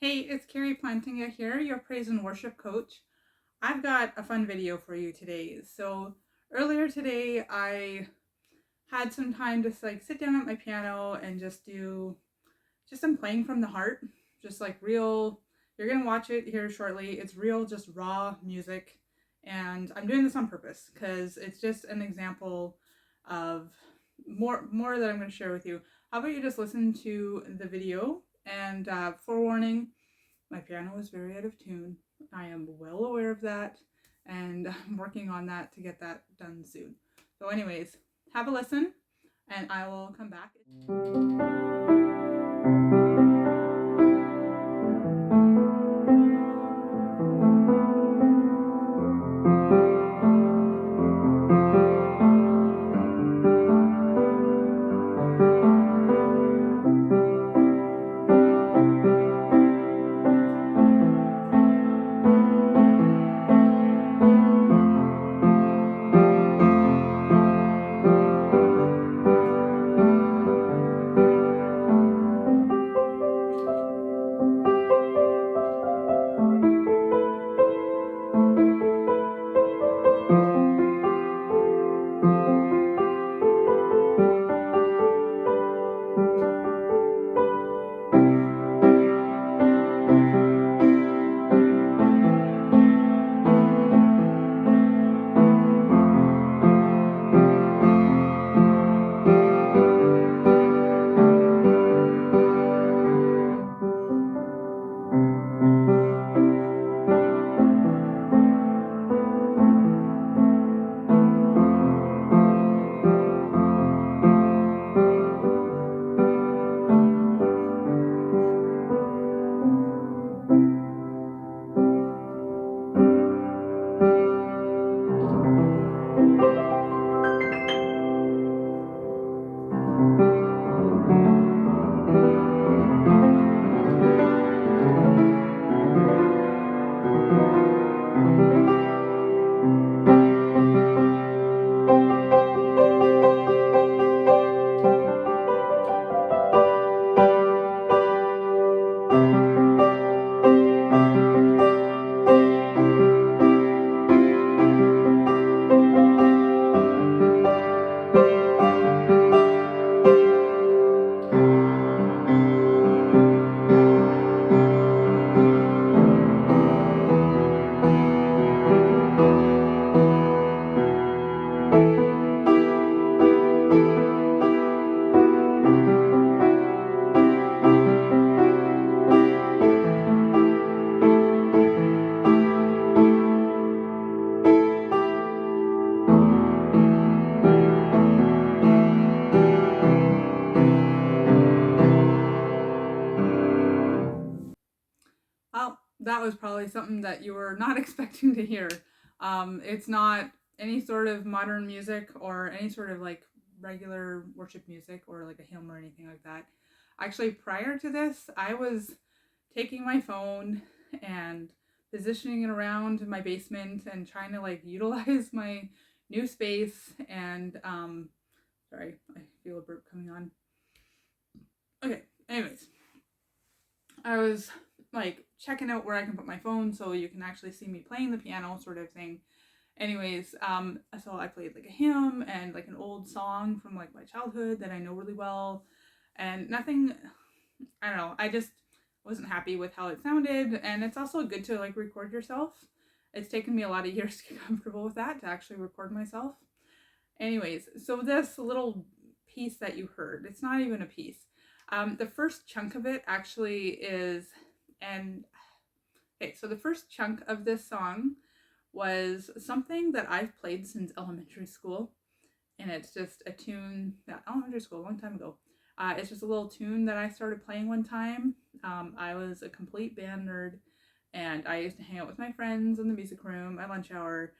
Hey, it's Carrie Plantinga here, your praise and worship coach. I've got a fun video for you today. So earlier today, I had some time to sit down at my piano and just do just some playing from the heart, just like real. You're gonna watch it here shortly. It's real, just raw music, and I'm doing this on purpose because it's just an example of more that I'm going to share with you. How about you just listen to the video? And forewarning, my piano is very out of tune. I am well aware of that, and I'm working on that to get that done soon. So, anyways, have a listen, and I will come back. Well, that was probably something that you were not expecting to hear. It's not any sort of modern music or any sort of like regular worship music or like a hymn or anything like that. Actually, prior to this, I was taking my phone and positioning it around my basement and trying to like utilize my new space. And sorry, I feel a burp coming on. Okay, anyways, I was like checking out where I can put my phone so you can actually see me playing the piano, sort of thing. Anyways, so I played like a hymn and like an old song from like my childhood that I know really well, and nothing. I don't know. I just wasn't happy with how it sounded, and it's also good to like record yourself. It's taken me a lot of years to get comfortable with that to actually record myself. Anyways, so this little piece that you heard, it's not even a piece. The first chunk of it actually is, and okay, so the first chunk of this song was something that I've played since elementary school, and it's just a tune that elementary school, a long time ago. It's just a little tune that I started playing one time. I was a complete band nerd, and I used to hang out with my friends in the music room at lunch hour,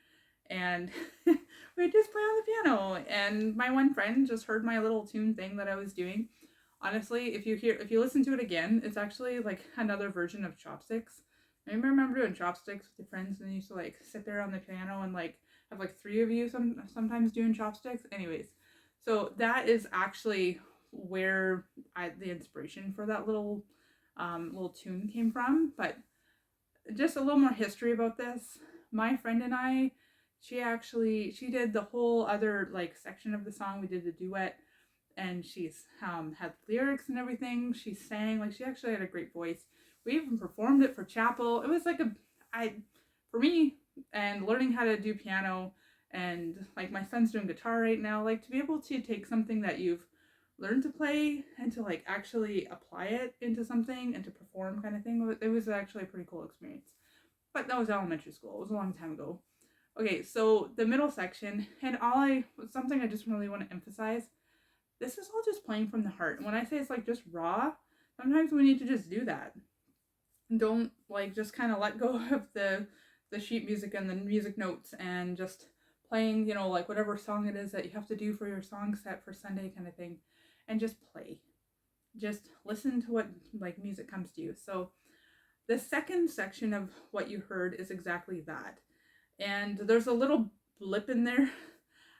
and we'd just play on the piano. And my one friend just heard my little tune thing that I was doing. Honestly, if you listen to it again, it's actually like another version of chopsticks. I remember doing chopsticks with your friends, and you used to like sit there on the piano and like have like three of you sometimes doing chopsticks. Anyways, so that is actually where the inspiration for that little little tune came from. But just a little more history about this. My friend and I, she did the whole other like section of the song. We did the duet, and she's had lyrics and everything. She sang, like, she actually had a great voice. We even performed it for chapel. It was like for me, and learning how to do piano, and like my son's doing guitar right now, like to be able to take something that you've learned to play and to like actually apply it into something and to perform kind of thing, it was actually a pretty cool experience. But that was elementary school. It was a long time ago. Okay, so the middle section, and something I just really want to emphasize, this is all just playing from the heart. And when I say it's like just raw, sometimes we need to just do that. Don't like just kind of let go of the sheet music and the music notes and just playing, like whatever song it is that you have to do for your song set for Sunday kind of thing, and just play. Just listen to what like music comes to you. So the second section of what you heard is exactly that. And there's a little blip in there.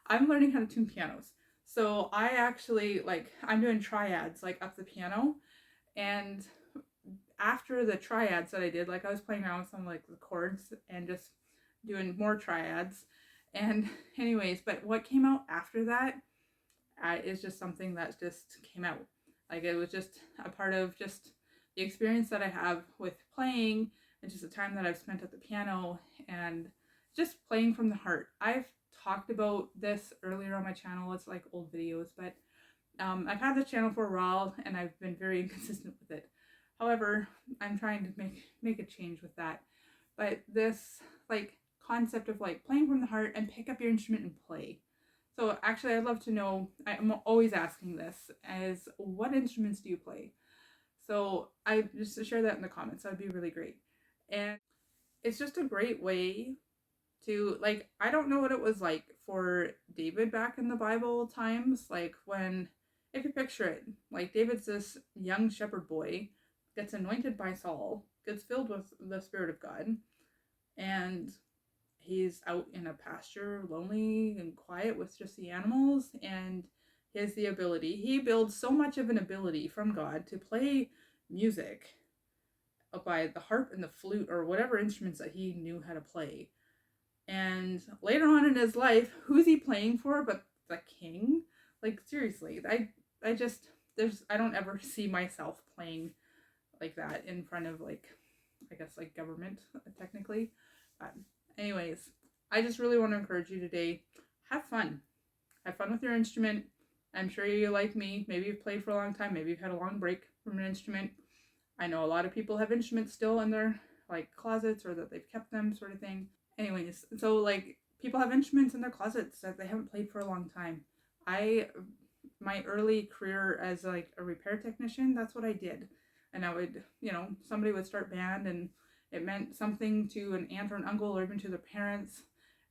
I'm learning how to tune pianos. So I actually, like, I'm doing triads, like, up the piano. And after the triads that I did, like, I was playing around with some, like, the chords and just doing more triads. And anyways, but what came out after that is just something that just came out. Like, it was just a part of just the experience that I have with playing and just the time that I've spent at the piano and just playing from the heart. I've talked about this earlier on my channel. It's like old videos, but I've had the channel for a while and I've been very inconsistent with it. However, I'm trying to make a change with that. But this like concept of like playing from the heart and pick up your instrument and play. So actually, I'd love to know, I'm always asking this, as what instruments do you play? So I just share that in the comments. That would be really great. And it's just a great way to, like, I don't know what it was like for David back in the Bible times, like when, if you picture it, like David's this young shepherd boy, gets anointed by Saul, gets filled with the Spirit of God, and he's out in a pasture, lonely and quiet with just the animals, and he has the ability, he builds so much of an ability from God to play music by the harp and the flute or whatever instruments that he knew how to play. And later on in his life, who's he playing for but the king? Like, seriously, I just, I don't ever see myself playing like that in front of, like, I guess, like, government, technically. But anyways, I just really want to encourage you today, have fun. Have fun with your instrument. I'm sure you, like me, maybe you've played for a long time, maybe you've had a long break from an instrument. I know a lot of people have instruments still in their, like, closets, or that they've kept them, sort of thing. Anyways, so, like, people have instruments in their closets that they haven't played for a long time. My early career as, like, a repair technician, that's what I did. And I would, somebody would start band, and it meant something to an aunt or an uncle, or even to their parents,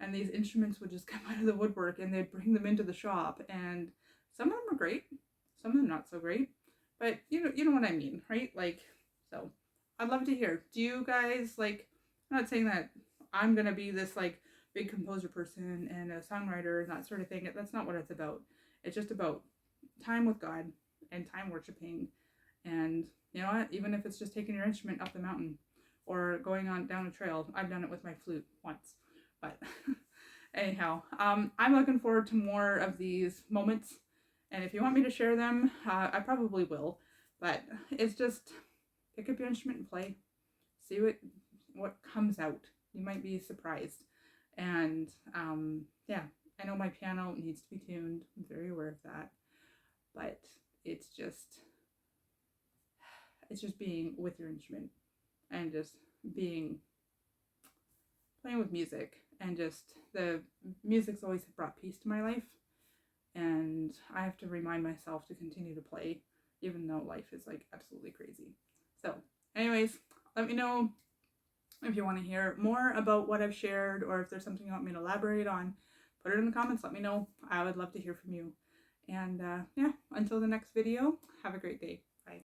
and these instruments would just come out of the woodwork, and they'd bring them into the shop, and some of them are great, some of them not so great, but you know what I mean, right? Like, so I'd love to hear, do you guys, like, I'm not saying that I'm gonna be this, like, big composer person and a songwriter and that sort of thing. That's not what it's about. It's just about time with God and time worshiping. And you know what, even if it's just taking your instrument up the mountain or going on down a trail. I've done it with my flute once, but anyhow, I'm looking forward to more of these moments, and if you want me to share them, I probably will. But it's just pick up your instrument and play, see what comes out. You might be surprised. And yeah, I know my piano needs to be tuned. I'm very aware of that, but it's just being with your instrument and just playing with music, and just the music's always brought peace to my life, and I have to remind myself to continue to play even though life is, like, absolutely crazy. So anyways, let me know if you want to hear more about what I've shared, or if there's something you want me to elaborate on. Put it in the comments, let me know. I would love to hear from you. And yeah, until the next video, have a great day.